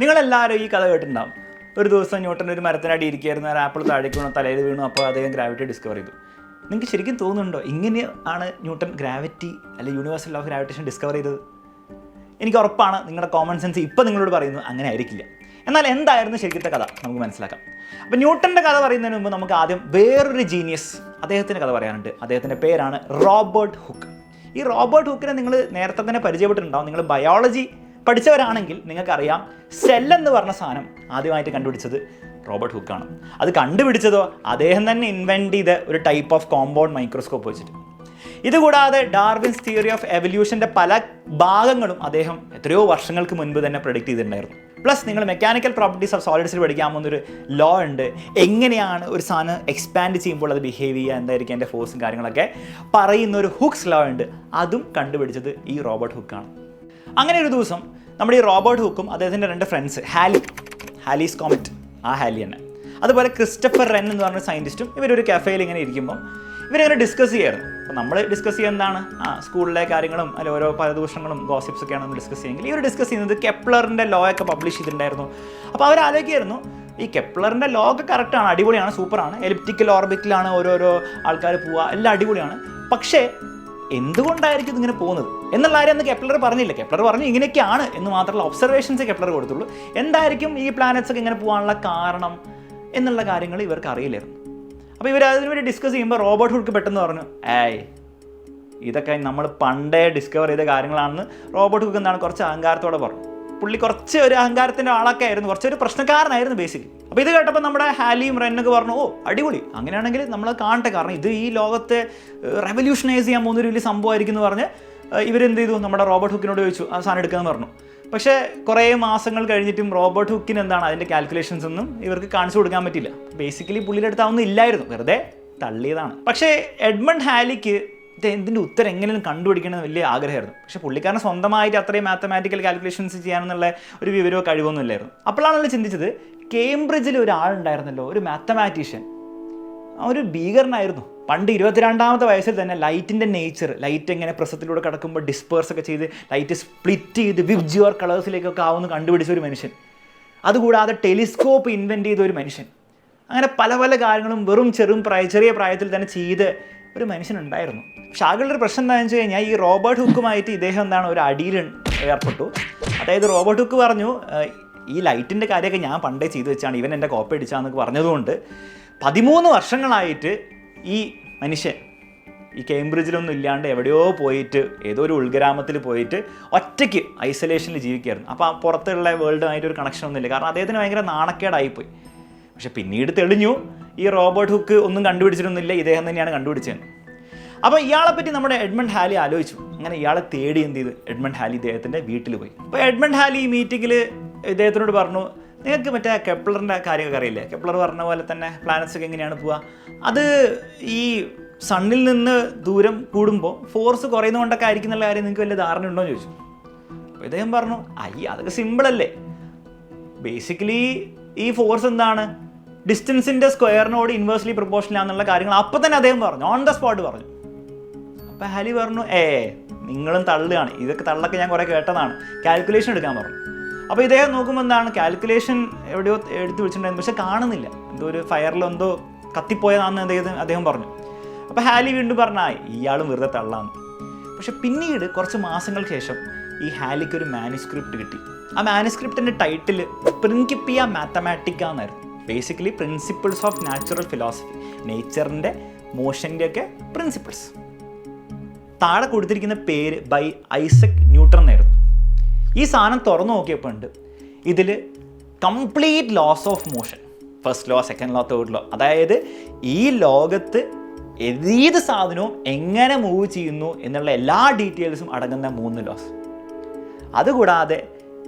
നിങ്ങളെല്ലാവരും ഈ കഥ കേട്ടിട്ടുണ്ടാവും. ഒരു ദിവസം ന്യൂട്ടൻ ഒരു മരത്തിനടി ഇരിക്കുകയായിരുന്നു, ഒരു ആപ്പിൾ താഴേക്ക് വീണു, തലയിൽ വീണു, അപ്പോൾ അദ്ദേഹം ഗ്രാവിറ്റി ഡിസ്കവർ ചെയ്തു. നിങ്ങൾക്ക് ശരിക്കും തോന്നുന്നുണ്ടോ ഇങ്ങനെയാണ് ന്യൂട്ടൻ ഗ്രാവിറ്റി അല്ലെങ്കിൽ universal law of gravitation discover ചെയ്തത്? എനിക്ക് ഉറപ്പാണ് നിങ്ങളുടെ കോമൺ സെൻസ് ഇപ്പോൾ നിങ്ങളോട് പറയുന്നു അങ്ങനെ ആയിരിക്കില്ല. എന്നാൽ എന്തായിരുന്നു ശരിക്കത്തെ കഥ നമുക്ക് മനസ്സിലാക്കാം. അപ്പോൾ ന്യൂട്ടൻ്റെ കഥ പറയുന്നതിന് മുമ്പ് നമുക്ക് ആദ്യം വേറൊരു ജീനിയസ് അദ്ദേഹത്തിൻ്റെ കഥ പറയാനുണ്ട്. അദ്ദേഹത്തിൻ്റെ പേരാണ് റോബർട്ട് ഹുക്ക്. ഈ റോബർട്ട് ഹുക്കിനെ നിങ്ങൾ നേരത്തെ തന്നെ പരിചയപ്പെട്ടിട്ടുണ്ടാവും. നിങ്ങൾ ബയോളജി പഠിച്ചവരാണെങ്കിൽ നിങ്ങൾക്കറിയാം സെൽ എന്ന് പറഞ്ഞ സാധനം ആദ്യമായിട്ട് കണ്ടുപിടിച്ചത് റോബർട്ട് ഹുക്കാണ്. അത് കണ്ടുപിടിച്ചതോ അദ്ദേഹം തന്നെ ഇൻവെൻറ്റ് ചെയ്ത ഒരു ടൈപ്പ് ഓഫ് കോമ്പൗണ്ട് മൈക്രോസ്കോപ്പ് വെച്ചിട്ട്. ഇതുകൂടാതെ ഡാർവിൻസ് തിയറി ഓഫ് എവല്യൂഷൻ്റെ പല ഭാഗങ്ങളും അദ്ദേഹം എത്രയോ വർഷങ്ങൾക്ക് മുൻപ് തന്നെ പ്രഡിക്റ്റ് ചെയ്തിട്ടുണ്ടായിരുന്നു. പ്ലസ് നിങ്ങൾ മെക്കാനിക്കൽ പ്രോപ്പർട്ടീസ് ഓഫ് സോളിഡ്സിൽ പഠിക്കാൻ പോകുന്നൊരു ലോ ഉണ്ട്. എങ്ങനെയാണ് ഒരു സാധനം എക്സ്പാൻഡ് ചെയ്യുമ്പോൾ അത് ബിഹേവ് ചെയ്യുക, എന്തായിരിക്കും എൻ്റെ ഫോഴ്സും കാര്യങ്ങളൊക്കെ പറയുന്ന ഒരു ഹുക്സ് ലോ ഉണ്ട്. അതും കണ്ടുപിടിച്ചത് ഈ റോബർട്ട് ഹുക്കാണ്. അങ്ങനെ ഒരു ദിവസം നമ്മുടെ ഈ റോബർട്ട് ഹുക്കും അദ്ദേഹത്തിൻ്റെ 2 ഫ്രണ്ട്സ് ഹാലീസ് കോമറ്റ്, ആ ഹാലി തന്നെ, അതുപോലെ ക്രിസ്റ്റഫർ റെൻ എന്ന് പറഞ്ഞ സയൻറ്റിസ്റ്റും ഇവരൊരു കഫേയിൽ ഇങ്ങനെ ഇരിക്കുമ്പം ഇവരിങ്ങനെ ഡിസ്കസ് ചെയ്യായിരുന്നു. അപ്പോൾ നമ്മൾ ഡിസ്കസ് ചെയ്യുക എന്താണ്, സ്കൂളിലെ കാര്യങ്ങളും അല്ലെ ഓരോ പരദൂഷണങ്ങളും ഗോസിപ്സ് ഒക്കെയാണ് നമ്മൾ ഡിസ്കസ് ചെയ്യുമെങ്കിൽ ഇവർ ഡിസ്കസ് ചെയ്യുന്നത് കെപ്ലറിൻ്റെ ലോ ഒക്കെ പബ്ലിഷ് ചെയ്തിട്ടുണ്ടായിരുന്നു. അപ്പോൾ അവർ ആലോചിക്കായിരുന്നു ഈ കെപ്ലറിൻ്റെ ലോ ഒക്കെ കറക്റ്റാണ്, അടിപൊളിയാണ്, സൂപ്പറാണ്, എലിപ്റ്റിക്കൽ ഓർബിറ്റിലാണ് ഓരോരോ ആൾക്കാർ പോവുക, എല്ലാം അടിപൊളിയാണ്. പക്ഷേ എന്തുകൊണ്ടായിരിക്കും ഇതിങ്ങനെ പോകുന്നത് എന്നുള്ള കാര്യം അന്ന് കെപ്ലർ പറഞ്ഞില്ല. കെപ്ലർ പറഞ്ഞു ഇങ്ങനെയൊക്കെയാണ് എന്ന് മാത്രമല്ല ഒബ്സർവേഷൻസ് കെപ്ലർ കൊടുത്തുള്ളൂ. എന്തായിരിക്കും ഈ പ്ലാനറ്റ്സ് ഒക്കെ ഇങ്ങനെ പോകാനുള്ള കാരണം എന്നുള്ള കാര്യങ്ങൾ ഇവർക്ക് അറിയില്ലായിരുന്നു. അപ്പോൾ ഇവർ അതിനു വേണ്ടി ഡിസ്കസ് ചെയ്യുമ്പോൾ റോബർട്ട് ഹുക്ക് പെട്ടെന്ന് പറഞ്ഞു, ഇതൊക്കെ നമ്മൾ പണ്ടേ ഡിസ്കവർ ചെയ്ത കാര്യങ്ങളാണെന്ന് റോബർട്ട് ഹുക്ക് എന്താണ് കുറച്ച് അഹങ്കാരത്തോടെ പറഞ്ഞു. പുള്ളി കുറച്ച് ഒരു അഹങ്കാരത്തിൻ്റെ ആളൊക്കെ ആയിരുന്നു, കുറച്ചൊരു പ്രശ്നക്കാരനായിരുന്നു ബേസിക്കലി. അപ്പോൾ ഇത് കേട്ടപ്പോൾ നമ്മുടെ ഹാലിയും റെന്നൊക്കെ പറഞ്ഞു, അടിപൊളി, അങ്ങനെയാണെങ്കിൽ നമ്മൾ കാണട്ടെ, കാരണം ഇത് ഈ ലോകത്തെ റെവല്യൂഷനൈസ് ചെയ്യാൻ പോകുന്നൊരു വലിയ സംഭവമായിരിക്കും എന്ന് പറഞ്ഞ് ഇവരെന്ത് ചെയ്തു, നമ്മുടെ റോബർട്ട് ഹുക്കിനോട് ചോദിച്ചു ആ സാധനം എടുക്കാമെന്ന് പറഞ്ഞു. പക്ഷേ കുറേ മാസങ്ങൾ കഴിഞ്ഞിട്ടും റോബർട്ട് ഹുക്കിന് എന്താണ് അതിൻ്റെ കാൽക്കുലേഷൻസ് ഒന്നും ഇവർക്ക് കാണിച്ചു കൊടുക്കാൻ പറ്റില്ല. ബേസിക്കലി പുള്ളിയുടെ അടുത്ത് അതൊന്നും ഇല്ലായിരുന്നു, വെറുതെ തള്ളിയതാണ്. പക്ഷേ എഡ്മണ്ട് ഹാലിക്ക് ഇതിൻ്റെ ഉത്തരം എങ്ങനെയും കണ്ടുപിടിക്കണമെന്ന് വലിയ ആഗ്രഹമായിരുന്നു. പക്ഷേ പുള്ളിക്കാരൻ സ്വന്തമായിട്ട് അത്രയും മാത്തമാറ്റിക്കൽ കാൽക്കുലേഷൻസ് ചെയ്യാനെന്നുള്ള ഒരു വിവരമോ കഴിവൊന്നും ഇല്ലായിരുന്നു. അപ്പോഴാണല്ലോ ചിന്തിച്ചത്, കേംബ്രിഡ്ജിൽ ഒരാളുണ്ടായിരുന്നല്ലോ, ഒരു മാത്തമാറ്റീഷ്യൻ, ഒരു ഭീകരനായിരുന്നു. പണ്ട് 22ാമത്തെ വയസ്സിൽ തന്നെ ലൈറ്റിൻ്റെ നേച്ചർ, ലൈറ്റ് എങ്ങനെ പ്രസത്തിലൂടെ കിടക്കുമ്പോൾ ഡിസ്പേഴ്സ് ഒക്കെ ചെയ്ത് ലൈറ്റ് സ്പ്ലിറ്റ് ചെയ്ത് വിബ്ജിയോർ കളേഴ്സിലേക്കൊക്കെ ആവുമെന്ന് കണ്ടുപിടിച്ച ഒരു മനുഷ്യൻ. അതുകൂടാതെ ടെലിസ്കോപ്പ് ഇൻവെൻറ്റ് ചെയ്ത ഒരു മനുഷ്യൻ. അങ്ങനെ പല പല കാര്യങ്ങളും വെറും ചെറിയ പ്രായത്തിൽ തന്നെ ചെയ്ത് ഒരു മനുഷ്യനുണ്ടായിരുന്നു. പക്ഷെ ആകെയുള്ളൊരു പ്രശ്നം എന്താണെന്ന് വെച്ച് കഴിഞ്ഞാൽ ഈ റോബർട്ട് ഹുക്കുമായിട്ട് ഇദ്ദേഹം എന്താണ് ഒരു അടിയിൽ ഏർപ്പെട്ടു. അതായത് റോബർട്ട് ഹുക്ക് പറഞ്ഞു, ഈ ലൈറ്റിൻ്റെ കാര്യമൊക്കെ ഞാൻ പണ്ടേ ചെയ്തു വെച്ചാണ്, ഇവൻ എൻ്റെ കോപ്പി അടിച്ചാന്നൊക്കെ പറഞ്ഞതുകൊണ്ട് 13 വർഷങ്ങളായിട്ട് ഈ മനുഷ്യൻ ഈ കേംബ്രിഡ്ജിലൊന്നും ഇല്ലാണ്ട് എവിടെയോ പോയിട്ട് ഏതോ ഒരു ഉൾഗ്രാമത്തിൽ പോയിട്ട് ഒറ്റയ്ക്ക് ഐസൊലേഷനിൽ ജീവിക്കുകയായിരുന്നു. അപ്പോൾ ആ പുറത്തുള്ള വേൾഡുമായിട്ട് ഒരു കണക്ഷൻ ഒന്നുമില്ല, കാരണം അദ്ദേഹത്തിന് ഭയങ്കര നാണക്കേടായിപ്പോയി. പക്ഷെ പിന്നീട് തെളിഞ്ഞു ഈ റോബർട്ട് ഹുക്ക് ഒന്നും കണ്ടുപിടിച്ചിട്ടൊന്നുമില്ല, ഇദ്ദേഹം തന്നെയാണ് കണ്ടുപിടിച്ചത്. അപ്പോൾ ഇയാളെപ്പറ്റി നമ്മുടെ എഡ്മണ്ട് ഹാലി ആലോചിച്ചു. അങ്ങനെ ഇയാളെ തേടി എന്ത് ചെയ്തു, എഡ്മണ്ട് ഹാലി ഇദ്ദേഹത്തിൻ്റെ വീട്ടിൽ പോയി. അപ്പോൾ എഡ്മണ്ട് ഹാലി ഈ മീറ്റിങ്ങിൽ ഇദ്ദേഹത്തിനോട് പറഞ്ഞു, നിങ്ങൾക്ക് മറ്റേ കെപ്ലറിൻ്റെ കാര്യമൊക്കെ അറിയില്ലേ, കെപ്ലർ പറഞ്ഞ പോലെ തന്നെ പ്ലാനറ്റ്സ് ഒക്കെ എങ്ങനെയാണ് പോവുക, അത് ഈ സണ്ണിൽ നിന്ന് ദൂരം കൂടുമ്പോൾ ഫോഴ്സ് കുറയുന്നതുകൊണ്ടൊക്കെ ആയിരിക്കും എന്നുള്ള കാര്യം നിങ്ങൾക്ക് വലിയ ധാരണ ഉണ്ടോ എന്ന് ചോദിച്ചു. അപ്പോൾ ഇദ്ദേഹം പറഞ്ഞു, അതൊക്കെ സിമ്പിളല്ലേ, ബേസിക്കലി ഈ ഫോഴ്സ് എന്താണ്, ഡിസ്റ്റൻസിൻ്റെ സ്ക്വയറിനോട് ഇൻവേഴ്സ്ലി പ്രൊപ്പോർഷണൽ ആണെന്നുള്ള കാര്യങ്ങൾ അപ്പോൾ തന്നെ അദ്ദേഹം പറഞ്ഞു, ഓൺ ദ സ്പോട്ട് പറഞ്ഞു. അപ്പോൾ ഹാലി പറഞ്ഞു, നിങ്ങളും തള്ളുകയാണ്, ഇതൊക്കെ തള്ളൊക്കെ ഞാൻ കുറേ കേട്ടതാണ്, കാൽക്കുലേഷൻ എടുക്കാൻ പറഞ്ഞു. അപ്പോൾ ഇദ്ദേഹം നോക്കുമ്പോൾ എന്താണ്, കാൽക്കുലേഷൻ എവിടെയോ എടുത്ത് വിളിച്ചിട്ടുണ്ടായിരുന്നു, പക്ഷെ കാണുന്നില്ല, എന്തോ ഒരു ഫയറിലോ എന്തോ കത്തിപ്പോയതാണെന്ന് അദ്ദേഹം പറഞ്ഞു. അപ്പോൾ ഹാലി വീണ്ടും പറഞ്ഞാൽ ഇയാളും വെറുതെ തള്ളാന്ന്. പക്ഷെ പിന്നീട് കുറച്ച് മാസങ്ങൾക്ക് ശേഷം ഈ ഹാലിക്ക് ഒരു മാനുസ്ക്രിപ്റ്റ് കിട്ടി. ആ മാനുസ്ക്രിപ്റ്റിൻ്റെ ടൈറ്റിൽ പ്രിൻസിപ്പിയ മാത്തമാറ്റിക്ക എന്നായിരുന്നു. Basically principles of natural philosophy, നേച്ചറിൻ്റെ മോഷൻ്റെയൊക്കെ പ്രിൻസിപ്പിൾസ്. താഴെ കൊടുത്തിരിക്കുന്ന പേര് ബൈ ഐസക് ന്യൂട്ടൺ എന്നായിരുന്നു. ഈ സാധനം തുറന്നു നോക്കിയപ്പോൾ ഉണ്ട് ഇതിൽ complete laws of motion, first law, second law, third law, അതായത് ഈ ലോകത്ത് ഏത് സാധനവും എങ്ങനെ മൂവ് ചെയ്യുന്നു എന്നുള്ള എല്ലാ ഡീറ്റെയിൽസും അടങ്ങുന്ന 3 ലോസ്. അതുകൂടാതെ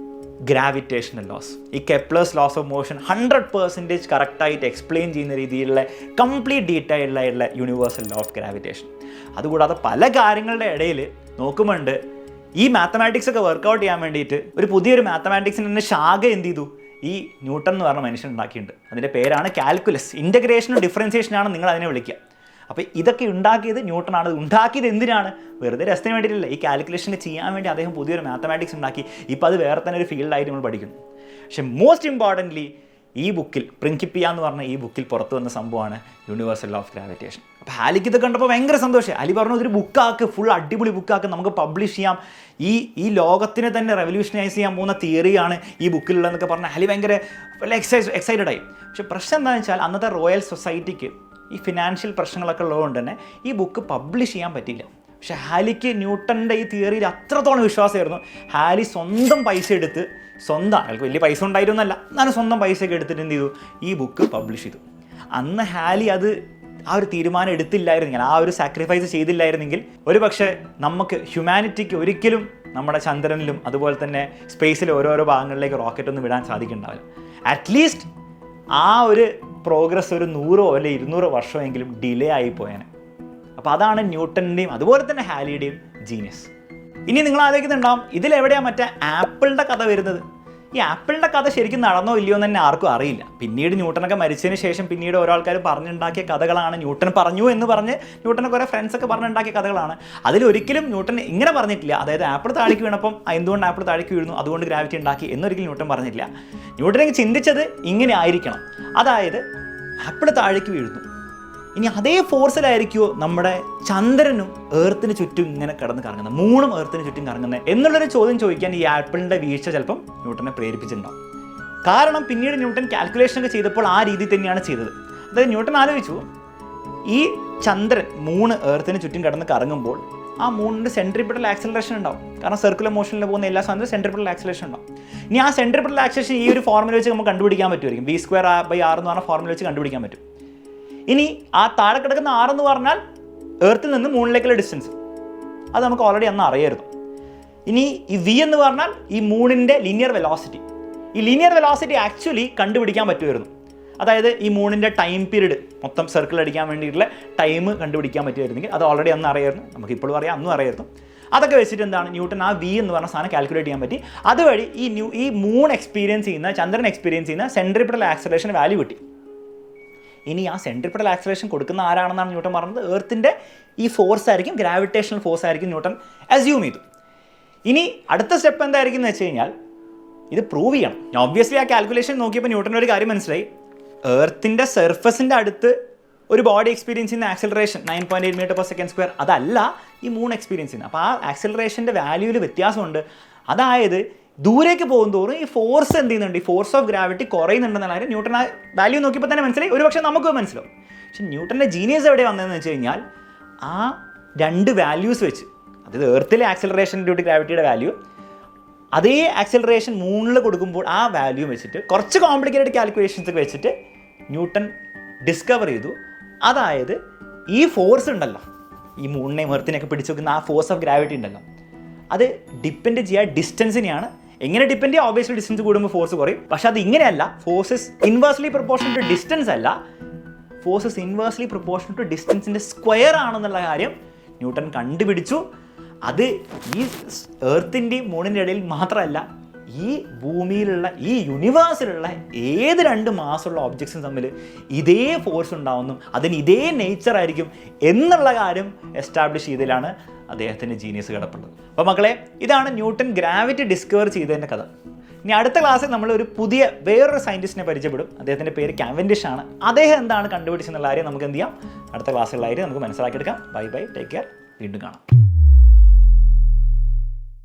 ഗ്രാവിറ്റേഷണൽ ലോസ്, ഈ കെപ്ലേഴ്സ് ലോസ് ഓഫ് മോഷൻ 100% കറക്റ്റായിട്ട് എക്സ്പ്ലെയിൻ ചെയ്യുന്ന രീതിയിലുള്ള കംപ്ലീറ്റ് ഡീറ്റെയിൽഡായിട്ടുള്ള യൂണിവേഴ്സൽ ലോ ഓഫ് ഗ്രാവിറ്റേഷൻ. അതുകൂടാതെ പല കാര്യങ്ങളുടെ ഇടയിൽ നോക്കുമ്പോണ്ട് ഈ മാത്തമാറ്റിക്സ് ഒക്കെ വർക്കൗട്ട് ചെയ്യാൻ വേണ്ടിയിട്ട് ഒരു പുതിയൊരു മാത്തമാറ്റിക്സിന് തന്നെ ശാഖ എന്ത് ചെയ്തു, ഈ ന്യൂട്ടൺ എന്ന് പറഞ്ഞ മനുഷ്യൻ ഉണ്ടാക്കിയിട്ടുണ്ട്. അതിൻ്റെ പേരാണ് കാൽക്കുലസ്. ഇൻ്റഗ്രേഷനും ഡിഫറൻസിയേഷനാണ് നിങ്ങൾ അതിനെ വിളിക്കുക. അപ്പോൾ ഇതൊക്കെ ഉണ്ടാക്കിയത് ന്യൂട്ടനാണ്. ഉണ്ടാക്കിയത് എന്തിനാണ്, വെറുതെ രസത്തിന് വേണ്ടിയിട്ടില്ല, ഈ കാൽക്കുലേഷൻ ചെയ്യാൻ വേണ്ടി അദ്ദേഹം പുതിയൊരു മാത്തമാറ്റിക്സ് ഉണ്ടാക്കി. ഇപ്പോൾ അത് വേറെ തന്നെ ഒരു ഫീൽഡായിട്ട് നമ്മൾ പഠിക്കുന്നു. പക്ഷെ മോസ്റ്റ് ഇമ്പോർട്ടൻ്റ്ലി ഈ ബുക്കിൽ പ്രിൻകിപ്പിയ എന്ന് പറഞ്ഞ ഈ ബുക്കിൽ പുറത്തു വന്ന സംഭവമാണ് യൂണിവേഴ്സൽ ലോ ഓഫ് ഗ്രാവിറ്റേഷൻ. അപ്പോൾ ഹാലിക്ക് ഇത് കണ്ടപ്പോൾ ഭയങ്കര സന്തോഷം. അലി പറഞ്ഞു ഇതൊരു ബുക്കാക്ക്, ഫുൾ അടിപൊളി ബുക്കാക്ക്, നമുക്ക് പബ്ലിഷ് ചെയ്യാം, ഈ ലോകത്തിനെ തന്നെ റെവല്യൂഷനൈസ് ചെയ്യാൻ പോകുന്ന തിയറിയാണ് ഈ ബുക്കിലുള്ളതെന്നൊക്കെ പറഞ്ഞാൽ ഹാലി ഭയങ്കര എക്സൈറ്റഡ് ആയി. പക്ഷെ പ്രശ്നം എന്താണെന്ന് വെച്ചാൽ അന്നത്തെ റോയൽ സൊസൈറ്റിക്ക് ഈ ഫിനാൻഷ്യൽ പ്രശ്നങ്ങളൊക്കെ ഉള്ളതുകൊണ്ട് തന്നെ ഈ ബുക്ക് പബ്ലിഷ് ചെയ്യാൻ പറ്റിയില്ല. പക്ഷെ ഹാലിക്ക് ന്യൂട്ടൻ്റെ ഈ തിയറിയിൽ അത്രത്തോളം വിശ്വാസമായിരുന്നു. ഹാലി സ്വന്തം പൈസ എടുത്ത്, അയാൾക്ക് വലിയ പൈസ ഉണ്ടായിരുന്നല്ല, എന്നാലും സ്വന്തം പൈസയൊക്കെ എടുത്തിട്ട് എന്ത് ചെയ്തു, ഈ ബുക്ക് പബ്ലിഷ് ചെയ്തു. അന്ന് ഹാലി ആ ഒരു തീരുമാനം എടുത്തില്ലായിരുന്നെങ്കിൽ, ആ ഒരു സാക്രിഫൈസ് ചെയ്തില്ലായിരുന്നെങ്കിൽ ഒരു പക്ഷേ നമുക്ക് ഹ്യൂമാനിറ്റിക്ക് ഒരിക്കലും നമ്മുടെ ചന്ദ്രനിലും അതുപോലെ തന്നെ സ്പേസിലെ ഓരോരോ ഭാഗങ്ങളിലേക്ക് റോക്കറ്റൊന്നും വിടാൻ സാധിക്കുന്നുണ്ടാവില്ല. അറ്റ്ലീസ്റ്റ് ആ ഒരു പ്രോഗ്രസ് ഒരു 100 അല്ലെങ്കിൽ 200 വർഷമെങ്കിലും ഡിലേ ആയി പോയേനെ. അപ്പോൾ അതാണ് ന്യൂട്ടൻ്റെയും അതുപോലെ തന്നെ ഹാലിയുടെയും ജീനിയസ്. ഇനി നിങ്ങൾ ആലോചിക്കുന്നുണ്ടാവും ഇതിലെവിടെയാണ് മറ്റേ ആപ്പിളിൻ്റെ കഥ വരുന്നത്. ഈ ആപ്പിളിൻ്റെ കഥ ശരിക്കും നടന്നോ ഇല്ലയോ എന്ന് തന്നെ ആർക്കും അറിയില്ല. പിന്നീട് ന്യൂട്ടനൊക്കെ മരിച്ചതിന് ശേഷം പിന്നീട് ഓരോ ആൾക്കാർ പറഞ്ഞുണ്ടാക്കിയ കഥകളാണ്. ന്യൂട്ടൻ പറഞ്ഞു എന്ന് പറഞ്ഞ് ന്യൂട്ടനെ കുറേ ഫ്രണ്ട്സൊക്കെ പറഞ്ഞുണ്ടാക്കിയ കഥകളാണ്. അതിലൊരിക്കലും ന്യൂട്ടൻ ഇങ്ങനെ പറഞ്ഞിട്ടില്ല, അതായത് ആപ്പിൾ താഴേക്ക് വീണപ്പം എന്തുകൊണ്ട് ആപ്പിൾ താഴേക്ക് വീഴുന്നു, അതുകൊണ്ട് ഗ്രാവിറ്റി ഉണ്ടാക്കി എന്നൊരിക്കലും ന്യൂട്ടൻ പറഞ്ഞിട്ടില്ല. ന്യൂട്ടനെ ചിന്തിച്ചത് ഇങ്ങനെ ആയിരിക്കണം, അതായത് ആപ്പിൾ താഴേക്ക് വീഴുന്നു, ഇനി അതേ ഫോഴ്സിലായിരിക്കുമോ നമ്മുടെ ചന്ദ്രനും എർത്തിന് ചുറ്റും ഇങ്ങനെ കിടന്ന് കറങ്ങുന്നത്, മൂണും എർത്തിന് ചുറ്റും കറങ്ങുന്നത് എന്നുള്ളൊരു ചോദ്യം ചോദിക്കാൻ ഈ ആപ്പിളിൻ്റെ വീഴ്ച ചിലപ്പം ന്യൂട്ടനെ പ്രേരിപ്പിച്ചിട്ടുണ്ടാവും. കാരണം പിന്നീട് ന്യൂട്ടൻ കാൽക്കുലേഷനൊക്കെ ചെയ്തപ്പോൾ ആ രീതി തന്നെയാണ് ചെയ്തത്. അതായത് ന്യൂട്ടൻ ആലോചിച്ചു, ഈ ചന്ദ്രൻ മൂണ് എർത്തിന് ചുറ്റും കിടന്ന് കറങ്ങുമ്പോൾ ആ മൂണിൻ്റെ സെൻട്രിപിറ്റൽ ആക്സലറേഷൻ ഉണ്ടാവും. കാരണം സർക്കുലർ മോഷനിൽ പോകുന്ന എല്ലാ സാധനവും സെൻട്രിപിറ്റൽ ആക്സലറേഷൻ ഉണ്ടാവും. ഇനി ആ സെൻട്രിപിറ്റൽ ആക്സലറേഷൻ ഈ ഒരു ഫോർമുല വെച്ച് നമുക്ക് കണ്ടുപിടിക്കാൻ പറ്റുമായിരിക്കും. v²/r എന്ന് പറഞ്ഞ ഫോർമുല വെച്ച് കണ്ടുപിടിക്കാൻ പറ്റും. ഇനി ആ താഴെ കിടക്കുന്ന 6 എന്ന് പറഞ്ഞാൽ എർത്തിൽ നിന്ന് മൂണിലേക്കുള്ള ഡിസ്റ്റൻസ്, അത് നമുക്ക് ഓൾറെഡി അന്ന് അറിയായിരുന്നു. ഇനി ഈ v എന്ന് പറഞ്ഞാൽ ഈ മൂണിൻ്റെ ലീനിയർ വെലോസിറ്റി. ഈ ലീനിയർ വെലോസിറ്റി ആക്ച്വലി കണ്ടുപിടിക്കാൻ പറ്റുമായിരുന്നു. അതായത് ഈ മൂണിൻ്റെ ടൈം പീരീഡ് മൊത്തം സർക്കിൾ അടിക്കാൻ വേണ്ടിയിട്ടുള്ള ടൈം കണ്ടുപിടിക്കാൻ പറ്റുമായിരുന്നെങ്കിൽ അത് ഓൾറെഡി അന്ന് അറിയായിരുന്നു, നമുക്കിപ്പോഴും അറിയാം, അന്നും അറിയായിരുന്നു. അതൊക്കെ വെച്ചിട്ട് എന്താണ് ന്യൂട്ടൻ ആ v എന്ന് പറഞ്ഞ സാധനം കാൽക്കുലേറ്റ് ചെയ്യാൻ പറ്റി. അതുവഴി ഈ മൂൺ എക്സ്പീരിയൻസ് ചെയ്യുന്ന, ചന്ദ്രൻ എക്സ്പീരിയൻസ് ചെയ്യുന്ന സെൻട്രിപിറ്റൽ ആക്സലറേഷൻ വാല്യൂ കിട്ടി. ഇനി ആ സെൻട്രിപിറ്റൽ ആക്സലറേഷൻ കൊടുക്കുന്ന ആരാണെന്നാണ് ന്യൂട്ടൻ പറഞ്ഞത്, എർത്തിൻ്റെ ഈ ഫോഴ്സ് ആയിരിക്കും, ഗ്രാവിറ്റേഷണൽ ഫോഴ്സ് ആയിരിക്കും ന്യൂട്ടൻ അസ്യൂം ചെയ്തു. ഇനി അടുത്ത സ്റ്റെപ്പ് എന്തായിരിക്കും എന്ന് വെച്ച് കഴിഞ്ഞാൽ ഇത് പ്രൂവ് ചെയ്യണം. ഒബ്വിയസ്ലി ആ കാൽക്കുലേഷൻ നോക്കിയപ്പോൾ ന്യൂട്ടൻ്റെ ഒരു കാര്യം മനസ്സിലായി, എർത്തിൻ്റെ സർഫസിൻ്റെ അടുത്ത് ഒരു ബോഡി എക്സ്പീരിയൻസ് ചെയ്യുന്ന ആക്സലറേഷൻ 9.8 m/s², അതല്ല ഈ മൂൺ എക്സ്പീരിയൻസ് ചെയ്യുന്നത്. അപ്പോൾ ആ ആക്സലറേഷൻ്റെ വാല്യൂവിൽ വ്യത്യാസമുണ്ട്. അതായത് ദൂരേക്ക് പോകും തോറും ഈ ഫോഴ്സ് എന്ത് ചെയ്യുന്നുണ്ട്, ഈ ഫോഴ്സ് ഓഫ് ഗ്രാവിറ്റി കുറയുന്നുണ്ടെന്നുള്ള കാര്യം ന്യൂട്ടൻ ആ വാല്യൂ നോക്കിയപ്പോൾ തന്നെ മനസ്സിലായി. ഒരുപക്ഷെ നമുക്ക് മനസ്സിലാവും. പക്ഷെ ന്യൂട്ടൻ്റെ ജീനിയസ് എവിടെ വന്നതെന്ന് വെച്ച് കഴിഞ്ഞാൽ ആ 2 വാല്യൂസ് വെച്ച്, അതായത് എർത്തിലെ ആക്സലറേഷൻ ഡ്യൂ ടു ഗ്രാവിറ്റിയുടെ വാല്യൂ, അതേ ആക്സലറേഷൻ മൂണിൽ കൊടുക്കുമ്പോൾ ആ വാല്യൂ വെച്ചിട്ട് കുറച്ച് കോംപ്ലിക്കേറ്റഡ് കാൽക്കുലേഷൻസ് ഒക്കെ വെച്ചിട്ട് ന്യൂട്ടൻ ഡിസ്കവർ ചെയ്തു. അതായത് ഈ ഫോഴ്സ് ഉണ്ടല്ലോ, ഈ മൂണിനെയും എർത്തിനെയൊക്കെ പിടിച്ചു വെക്കുന്ന ആ ഫോഴ്സ് ഓഫ് ഗ്രാവിറ്റി ഉണ്ടല്ലോ, അത് ഡിപ്പെൻഡ് ചെയ്യുക ഡിസ്റ്റൻസിനെയാണ്. എങ്ങനെ ഡിപ്പെൻഡ് ചെയ്യുക? ഓബിയസ്ലി ഡിസ്റ്റൻസ് കൂടുമ്പോൾ ഫോഴ്സ് കുറയും. പക്ഷെ അത് ഇങ്ങനെയല്ല, forces inversely proportional to distance അല്ല, ഫോഴ്സസ് ഇൻവേഴ്സ്ലി പ്രൊപ്പോർഷണൽ ടു ഡിസ്റ്റൻസിൻ്റെ സ്ക്വയർ ആണെന്നുള്ള കാര്യം ന്യൂട്ടൻ കണ്ടുപിടിച്ചു. അത് ഈ എർത്തിൻ്റെയും മൂണിൻ്റെ ഇടയിൽ മാത്രമല്ല, ഈ ഭൂമിയിലുള്ള ഈ യൂണിവേഴ്സിലുള്ള ഏത് 2 മാസമുള്ള ഒബ്ജക്ട്സും തമ്മിൽ ഇതേ ഫോഴ്സ് ഉണ്ടാവുന്നു, അതിന് ഇതേ നേച്ചർ ആയിരിക്കും എന്നുള്ള കാര്യം എസ്റ്റാബ്ലിഷ് ചെയ്തതിലാണ് അദ്ദേഹത്തിൻ്റെ ജീനിയസ് കിടപ്പുള്ളത്. അപ്പോൾ മക്കളെ, ഇതാണ് ന്യൂട്ടൻ ഗ്രാവിറ്റി ഡിസ്കവർ ചെയ്തതിൻ്റെ കഥ. ഇനി അടുത്ത ക്ലാസ്സിൽ നമ്മൾ ഒരു വേറൊരു സയൻറ്റിസ്റ്റിനെ പരിചയപ്പെടും. അദ്ദേഹത്തിൻ്റെ പേര് കാവൻഡിഷ് ആണ്. അദ്ദേഹം എന്താണ് കണ്ടുപിടിച്ചെന്നുള്ള കാര്യം നമുക്ക് എന്ത് ചെയ്യാം, അടുത്ത ക്ലാസ്സുകളിലായിട്ട് നമുക്ക് മനസ്സിലാക്കിയെടുക്കാം. ബൈ ബൈ, ടേക്ക് കെയർ, വീണ്ടും കാണാം.